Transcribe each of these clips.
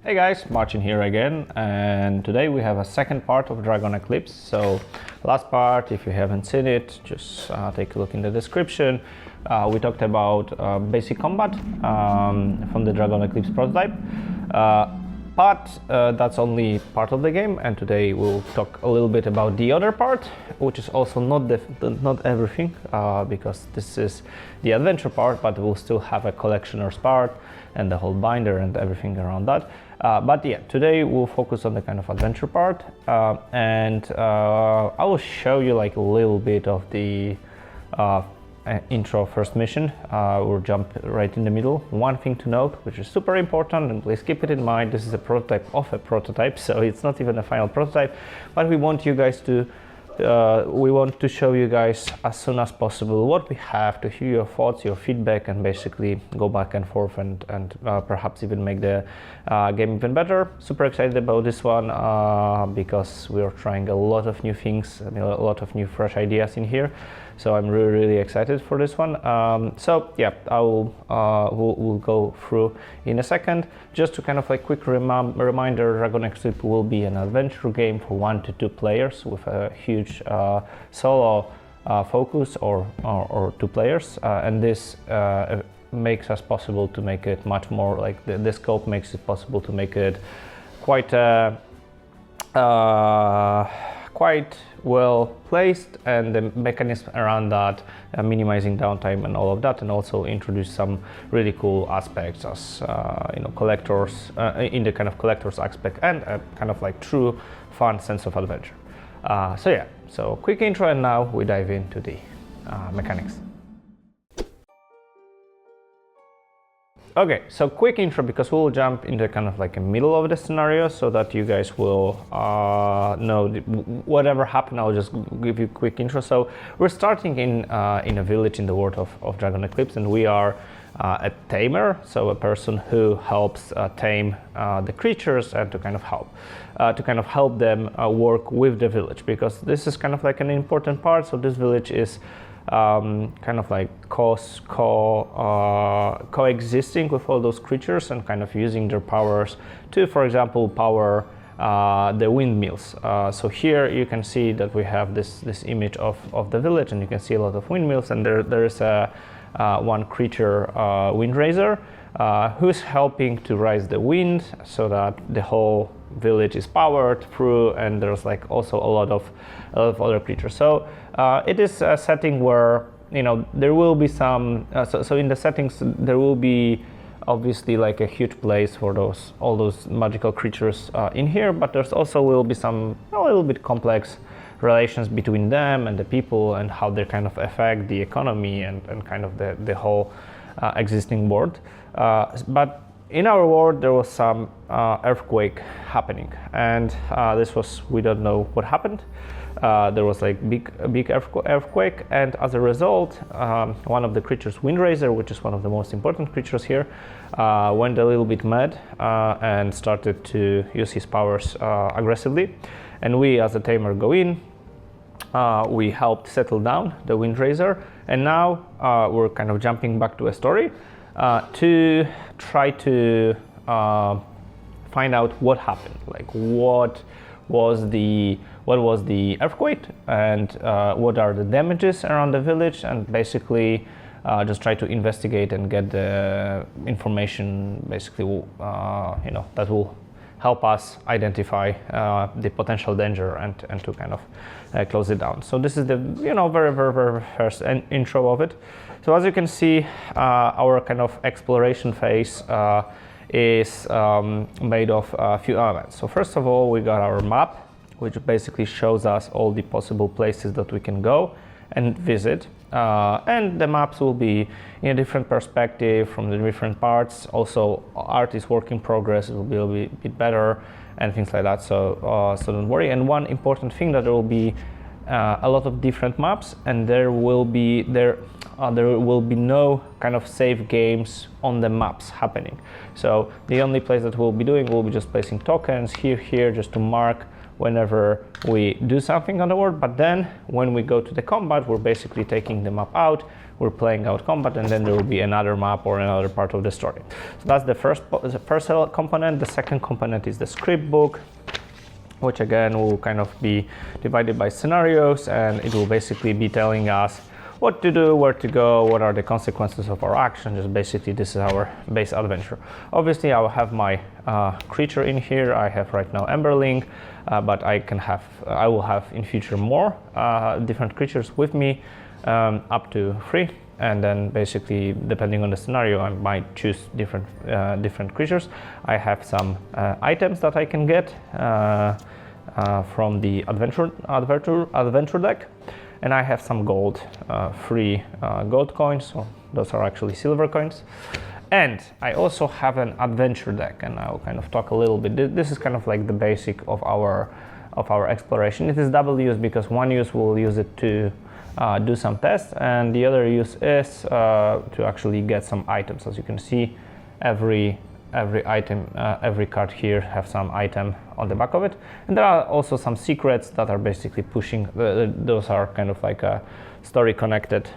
Hey guys, Martin here again, and today we have a second part of Dragon Eclipse. So last part, if you haven't seen it, just take a look in the description. We talked about basic combat from the Dragon Eclipse prototype, but that's only part of the game, and today we'll talk a little bit about the other part, which is also not everything, because this is the adventure part, but we'll still have a collectioner's part and the whole binder and everything around that. But yeah, today we'll focus on the kind of adventure part, and I will show you like a little bit of the intro first mission. We'll jump right in the middle. One thing to note, which is super important, and please keep it in mind, this is a prototype of a prototype, so it's not even a final prototype, but we want you guys to we want to show you guys as soon as possible what we have, to hear your thoughts, your feedback, and basically go back and forth and perhaps even make the game even better. Super excited about this one because we are trying a lot of new things, a lot of new fresh ideas in here. So I'm really excited for this one. So yeah, we'll go through in a second. Just to kind of like quick reminder, Dragon Eclipse will be an adventure game for 1 to 2 players with a huge solo focus or 2 players, and this makes us possible to make it much more like the scope makes it possible to make it quite quite well placed, and the mechanism around that, minimizing downtime and all of that, and also introduce some really cool aspects as collectors in the kind of collectors aspect, and a kind of like true fun sense of adventure. So yeah, so quick intro, and now we dive into the mechanics. Okay, so quick intro, because we'll jump into kind of like a middle of the scenario so that you guys will know whatever happened. I'll just give you a quick intro. So we're starting in a village in the world of Dragon Eclipse, and we are a tamer, so a person who helps tame the creatures and to kind of help them work with the village, because this is kind of like an important part. So this village is kind of like coexisting with all those creatures and kind of using their powers to, for example, power the windmills. So here you can see that we have this image of the village, and you can see a lot of windmills, and there is one creature, Windraiser, who's helping to raise the wind so that the whole village is powered through, and there's like also a lot of other creatures. So it is a setting where there will be some so in the settings there will be obviously like a huge place for all those magical creatures in here, but there's also will be some a little bit complex relations between them and the people, and how they kind of affect the economy and kind of the whole existing world. But in our world there was some earthquake happening, and we don't know what happened. There was like a big earthquake, and as a result, one of the creatures, Windraiser, which is one of the most important creatures here, went a little bit mad and started to use his powers aggressively. And we, as a tamer, go in. We helped settle down the Windraiser, and now we're kind of jumping back to a story to try to find out what happened, like what was the earthquake, and what are the damages around the village, and basically just try to investigate and get the information basically that will help us identify the potential danger and to kind of close it down. So this is the very first intro of it. So as you can see, our kind of exploration phase is made of a few elements. So first of all, we got our map, which basically shows us all the possible places that we can go and visit. And the maps will be in a different perspective from the different parts. Also, art is work in progress, it will be a bit better and things like that, so don't worry. And one important thing, that there will be a lot of different maps, and there will be no kind of save games on the maps happening. So the only place that we'll be doing will be just placing tokens here just to mark whenever we do something on the world, but then when we go to the combat, we're basically taking the map out, we're playing out combat, and then there will be another map or another part of the story. So that's the first component. The second component is the script book, which again will kind of be divided by scenarios, and it will basically be telling us what to do, where to go, what are the consequences of our action. Just basically, this is our base adventure. Obviously, I will have my creature in here. I have right now Emberling, but I will have in future more different creatures with me, up to 3. And then basically, depending on the scenario, I might choose different creatures. I have some items that I can get from the adventure deck, and I have some gold, free gold coins. So those are actually silver coins. And I also have an adventure deck, and I'll kind of talk a little bit. This is kind of like the basic of our exploration. It is double use because one use we'll use it to do some tests, and the other use is to actually get some items. As you can see, every item, every card here have some item on the back of it, and there are also some secrets that are basically pushing. Those are kind of like a story connected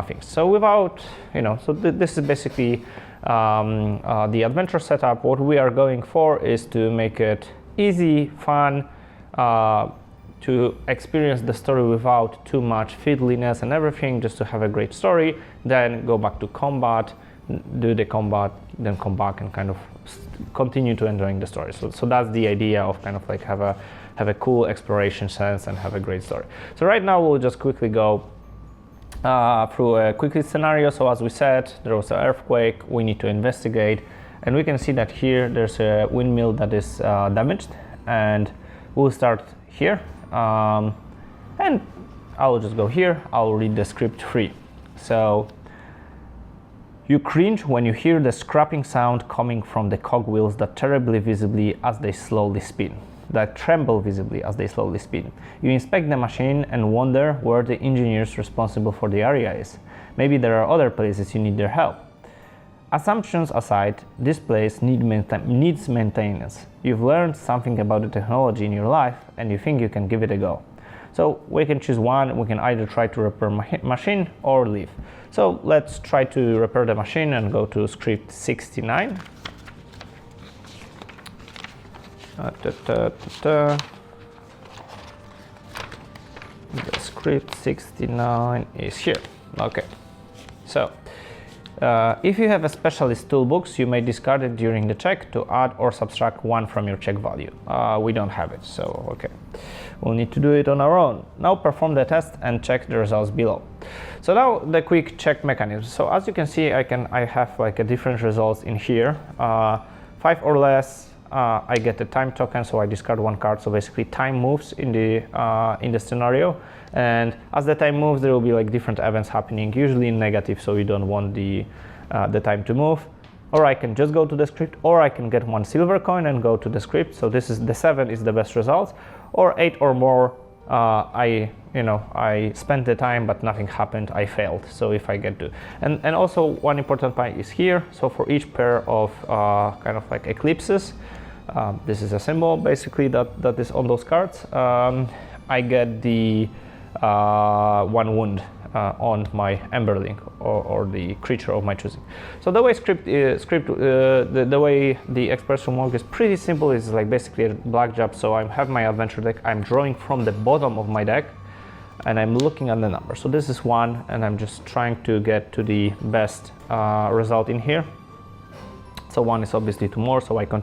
things. So without, this is basically the adventure setup. What we are going for is to make it easy, fun, to experience the story without too much fiddliness and everything, just to have a great story, then go back to combat, do the combat, then come back and kind of continue to enjoying the story. So that's the idea of kind of like have a cool exploration sense and have a great story. So right now we'll just quickly go through a quick scenario. So as we said, there was an earthquake, we need to investigate, and we can see that here there's a windmill that is damaged, and we'll start here. And I'll just go here, I'll read the script 3. So, you cringe when you hear the scrapping sound coming from the cogwheels that tremble visibly as they slowly spin. You inspect the machine and wonder where the engineers responsible for the area is. Maybe there are other places you need their help. Assumptions aside, this place needs maintenance. You've learned something about the technology in your life and you think you can give it a go. So we can choose one. We can either try to repair machine or leave. So let's try to repair the machine and go to script 69. The script 69 is here. Okay, so if you have a specialist toolbox, you may discard it during the check to add or subtract 1 from your check value. We don't have it, so okay, we'll need to do it on our own. Now perform the test and check the results below. So now the quick check mechanism. So as you can see, I have like a different results in here. 5 or less, I get a time token, so I discard 1 card. So basically time moves in the scenario, and as the time moves there will be like different events happening, usually in negative, so you don't want the time to move. Or I can just go to the script, or I can get 1 silver coin and go to the script. So this is the 7 is the best result, or 8 or more, I spent the time but nothing happened, I failed. So if I get to, and also one important point is here. So for each pair of kind of like eclipses, this is a symbol basically that is on those cards, I get the 1 wound on my Emberling or the creature of my choosing. So the way the way the expression works is pretty simple. It's like basically a blackjack. So I have my adventure deck, I'm drawing from the bottom of my deck and I'm looking at the number. So this is 1 and I'm just trying to get to the best result in here. So 1 is obviously 2 more, so I can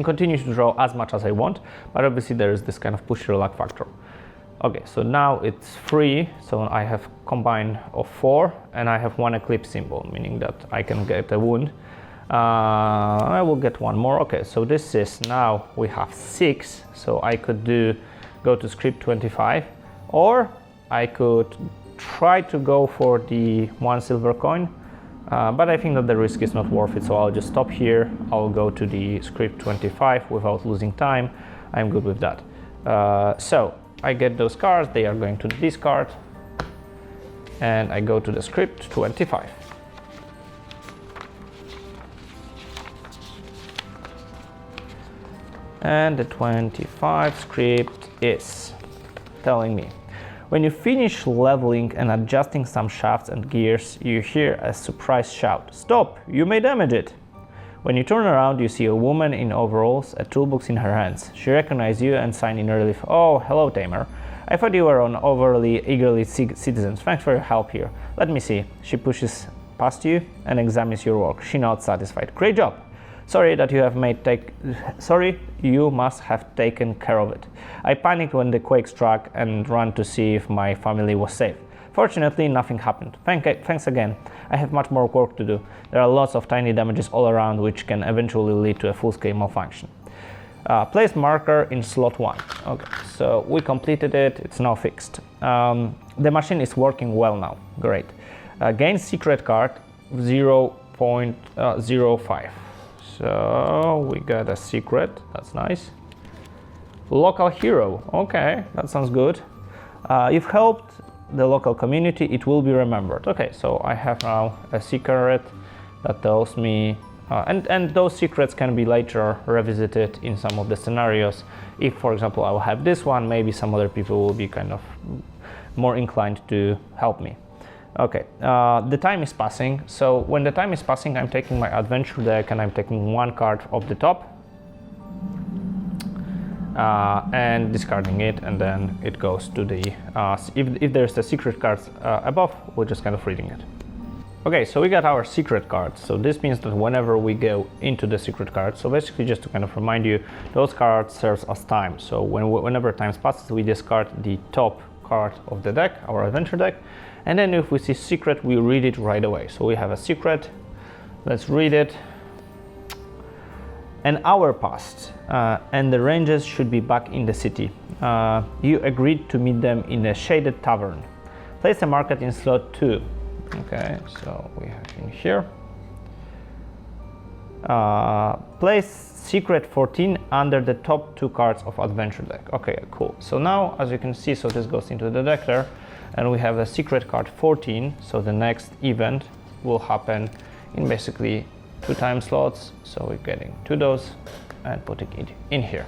continue to draw as much as I want, but obviously there is this kind of push your luck factor. Okay, so now it's 3, so I have combine of 4 and I have 1 eclipse symbol, meaning that I can get a wound. I will get 1 more. Okay, so this is, now we have 6, so I could go to script 25, or I could try to go for the 1 silver coin, but I think that the risk is not worth it, so I'll just stop here. I'll go to the script 25 without losing time. I'm good with that. So I get those cards, they are going to the discard, and I go to the script 25. And the 25 script is telling me, When you finish leveling and adjusting some shafts and gears, you hear a surprise shout. Stop! You may damage it! When you turn around, you see a woman in overalls, a toolbox in her hands. She recognizes you and signs in relief. Oh, hello, Tamer. I thought you were an overly eagerly citizens. Thanks for your help here. Let me see. She pushes past you and examines your work. She nods satisfied. Great job. Sorry you must have taken care of it. I panicked when the quake struck and ran to see if my family was safe. Fortunately, nothing happened. Thanks again. I have much more work to do. There are lots of tiny damages all around which can eventually lead to a full-scale malfunction. Place marker in slot 1. Okay, so we completed it. It's now fixed. The machine is working well now. Great. Gain secret card 0.05. So we got a secret. That's nice. Local hero. Okay, that sounds good. You've helped the local community. It will be remembered. Okay, so I have now a secret that tells me, and those secrets can be later revisited in some of the scenarios. If, for example, I will have this one, maybe some other people will be kind of more inclined to help me. Okay, the time is passing. So when the time is passing, I'm taking my adventure deck and I'm taking one card off the top and discarding it, and then it goes to the, if there's the secret cards above, we're just kind of reading it. Okay, so we got our secret cards. So this means that whenever we go into the secret card, so basically just to kind of remind you, those cards serves as time. So whenever time passes, we discard the top card of the deck, our adventure deck, and then if we see secret, we read it right away. So we have a secret, let's read it. An hour passed, and the Rangers should be back in the city. You agreed to meet them in a shaded tavern. Place a marker in slot 2. Okay, so we have in here. Place secret 14 under the top 2 cards of adventure deck. Okay, cool. So now, as you can see, so this goes into the deck there, and we have a secret card 14. So the next event will happen in basically 2 time slots. So we're getting 2 of those and putting it in here.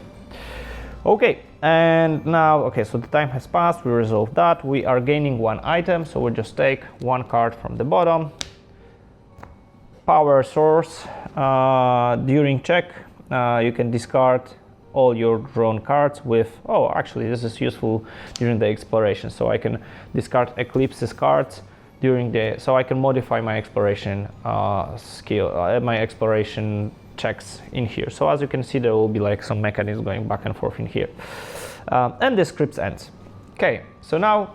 Okay, and now, okay, so the time has passed, we resolved that. We are gaining 1 item, so we'll just take 1 card from the bottom. Power source. During check, you can discard all your drawn cards with, oh, actually this is useful during the exploration. So I can discard Eclipse's cards during the, so I can modify my exploration skill, my exploration checks in here. So as you can see, there will be like some mechanisms going back and forth in here. And the script ends. Okay, so now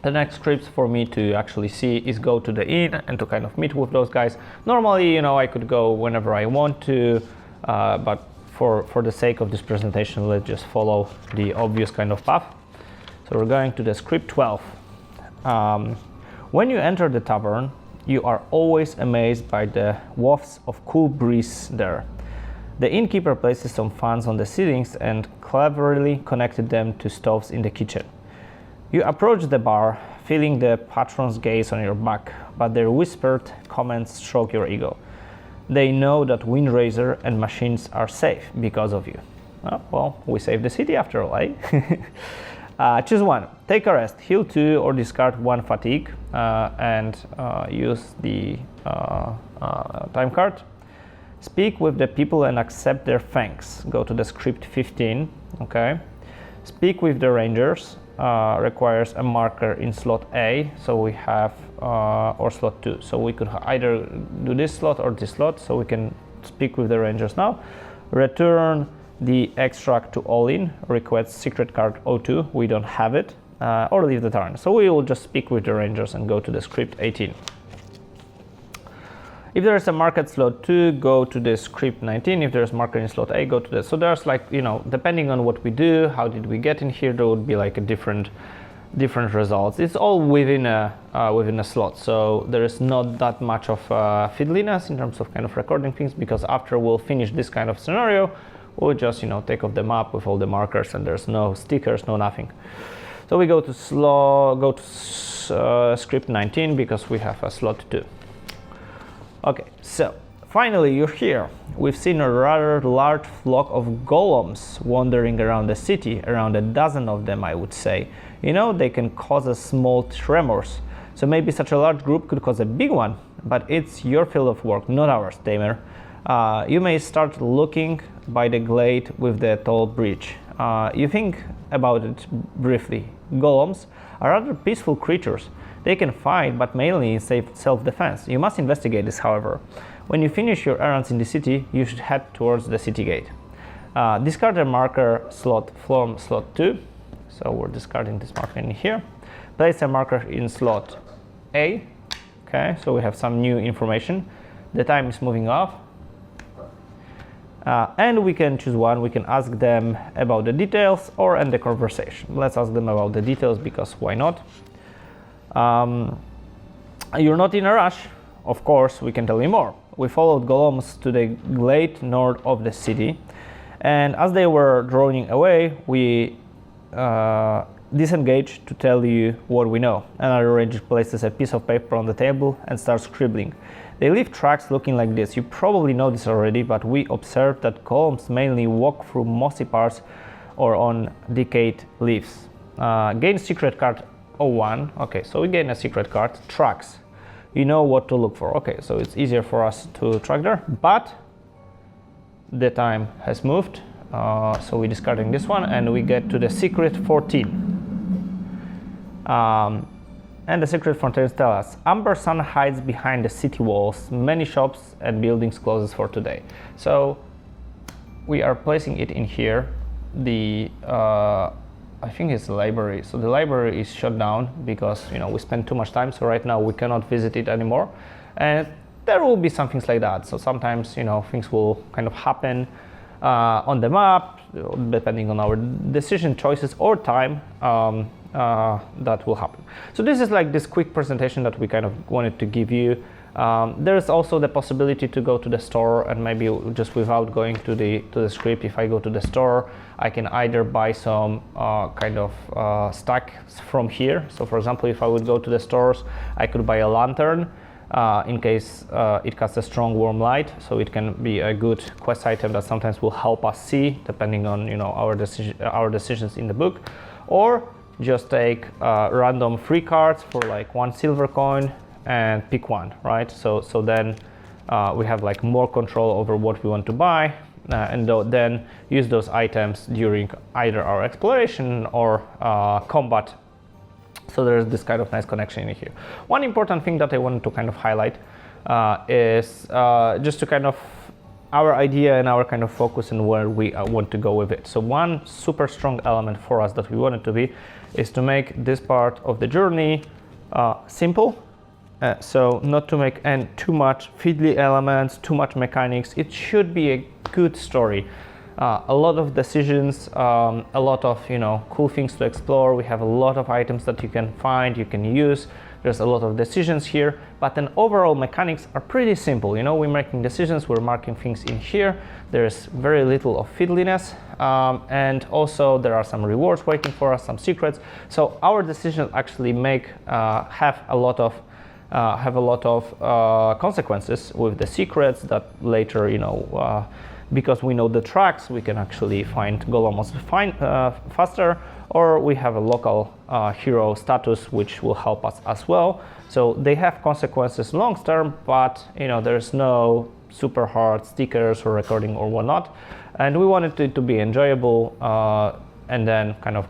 the next scripts for me to actually see is go to the inn and to kind of meet with those guys. Normally, you know, I could go whenever I want to, but for the sake of this presentation, let's just follow the obvious kind of path. So we're going to the script 12. When you enter the tavern, you are always amazed by the wafts of cool breeze there. The innkeeper places some fans on the ceilings and cleverly connected them to stoves in the kitchen. You approach the bar, feeling the patron's gaze on your back, but their whispered comments stroke your ego. They know that Windraiser and machines are safe because of you. Oh, well, we saved the city after all, eh? Choose one. Take a rest, heal 2, or discard 1 fatigue, and use the time card. Speak with the people and accept their thanks. Go to the script 15. Okay. Speak with the Rangers. Requires a marker in slot A, so we have, or slot 2. So we could either do this slot or this slot, so we can speak with the Rangers now. Return the extract to all-in, request secret card 02, we don't have it, or leave the turn. So we will just speak with the Rangers and go to the script 18. If there is a market slot 2, go to the script 19. If there's marker in slot A, go to this. So there's like, you know, depending on what we do, how did we get in here, there would be like a different results. It's all within a slot. So there is not that much of fiddliness in terms of kind of recording things, because after we'll finish this kind of scenario, we'll just, you know, take off the map with all the markers and there's no stickers, no nothing. So we go to script 19 because we have a slot 2. Okay, so Finally, you're here. We've seen a rather large flock of golems wandering around the city, around a dozen of them, I would say. You know, they can cause a small tremors. So maybe such a large group could cause a big one, but it's your field of work, not ours, Tamer. You may start looking by the glade with the tall bridge. You think about it briefly. Golems are rather peaceful creatures. They can fight, but mainly in self-defense. You must investigate this, however. When you finish your errands in the city, you should head towards the city gate. Discard a marker slot from slot 2. So we're discarding this marker in here. Place a marker in slot A. Okay, so we have some new information. The time is moving off. And we can choose one. We can ask them about the details or end the conversation. Let's ask them about the details because why not? You're not in a rush. Of course, we can tell you more. We followed golems to the glade north of the city, and as they were droning away, we disengaged to tell you what we know. Another ranger places a piece of paper on the table and starts scribbling. They leave tracks looking like this. You probably know this already, but we observed that golems mainly walk through mossy parts or on decayed leaves. Gain secret card 01. Okay, so we gain a secret card. Tracks. You know what to look for. Okay, so it's easier for us to track there, but the time has moved. So we're discarding this one and we get to the secret 14. And the secret 14 tells us, Amber Sun hides behind the city walls. Many shops and buildings closes for today. So we are placing it in here. The I think it's the library. So the library is shut down because, you know, we spend too much time. So right now we cannot visit it anymore. And there will be some things like that. So sometimes, you know, things will kind of happen on the map, depending on our decision choices or time, that will happen. So this is like this quick presentation that we kind of wanted to give you. There's also the possibility to go to the store and maybe just without going to the script, if I go to the store, I can either buy some kind of stacks from here. So for example, if I would go to the stores, I could buy a lantern in case it casts a strong warm light. So it can be a good quest item that sometimes will help us see, depending on, you know, our decisions in the book. Or just take random free cards for like 1 silver coin and pick one, right? So then we have like more control over what we want to buy, and then use those items during either our exploration or combat. So there's this kind of nice connection in here. One important thing that I wanted to kind of highlight is just to kind of our idea and our kind of focus and where we want to go with it. So one super strong element for us that we want it to be is to make this part of the journey simple. So not to make too much fiddly elements, too much mechanics. It should be a good story. A lot of decisions, a lot of, you know, cool things to explore. We have a lot of items that you can find, you can use. There's a lot of decisions here, but then overall mechanics are pretty simple. You know, we're making decisions, we're marking things in here. There's very little of fiddliness, and also there are some rewards waiting for us, some secrets. So our decisions actually have a lot of consequences with the secrets that later, you know, because we know the tracks, we can actually find golems faster, or we have a local hero status which will help us as well. So they have consequences long term, but, you know, there's no super hard stickers or recording or whatnot, and we wanted it to be enjoyable, and then kind of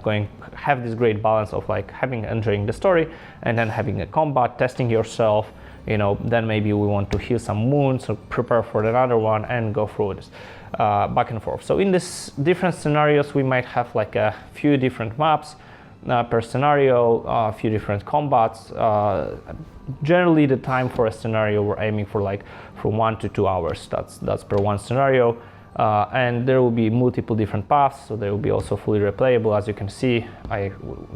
have this great balance of like enjoying the story and then having a combat, testing yourself, you know, then maybe we want to heal some wounds or prepare for another one and go through this back and forth. So in this different scenarios, we might have like a few different maps per scenario, a few different combats. Generally the time for a scenario we're aiming for like from 1 to 2 hours. That's per one scenario. And there will be multiple different paths, so they will be also fully replayable. As you can see, I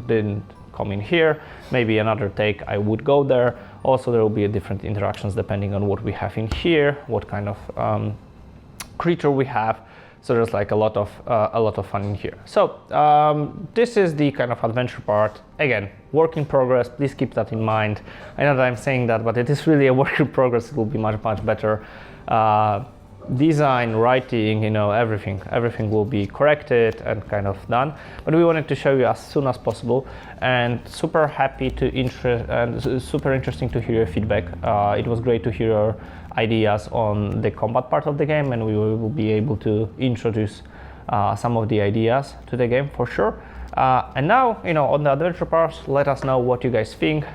didn't come in here. Maybe another take I would go there. Also, there will be different interactions depending on what we have in here, what kind of creature we have. So there's like a lot of fun in here. So this is the kind of adventure part. Again, work in progress. Please keep that in mind. I know that I'm saying that, but it is really a work in progress. It will be much better. Design, writing, you know, everything will be corrected and kind of done. But we wanted to show you as soon as possible, and super happy to super interesting to hear your feedback. It was great to hear your ideas on the combat part of the game, and we will be able to introduce some of the ideas to the game for sure. And now, you know, on the adventure part, let us know what you guys think.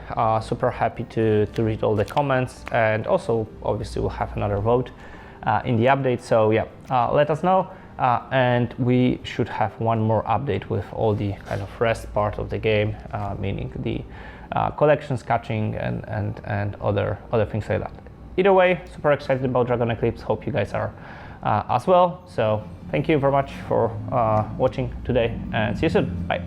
Super happy to read all the comments, and also obviously we'll have another vote in the update. So yeah, let us know, and we should have one more update with all the kind of rest part of the game, meaning the collections catching and other things like that. Either way, super excited about Dragon Eclipse. Hope you guys are as well. So thank you very much for watching today, and see you soon. Bye.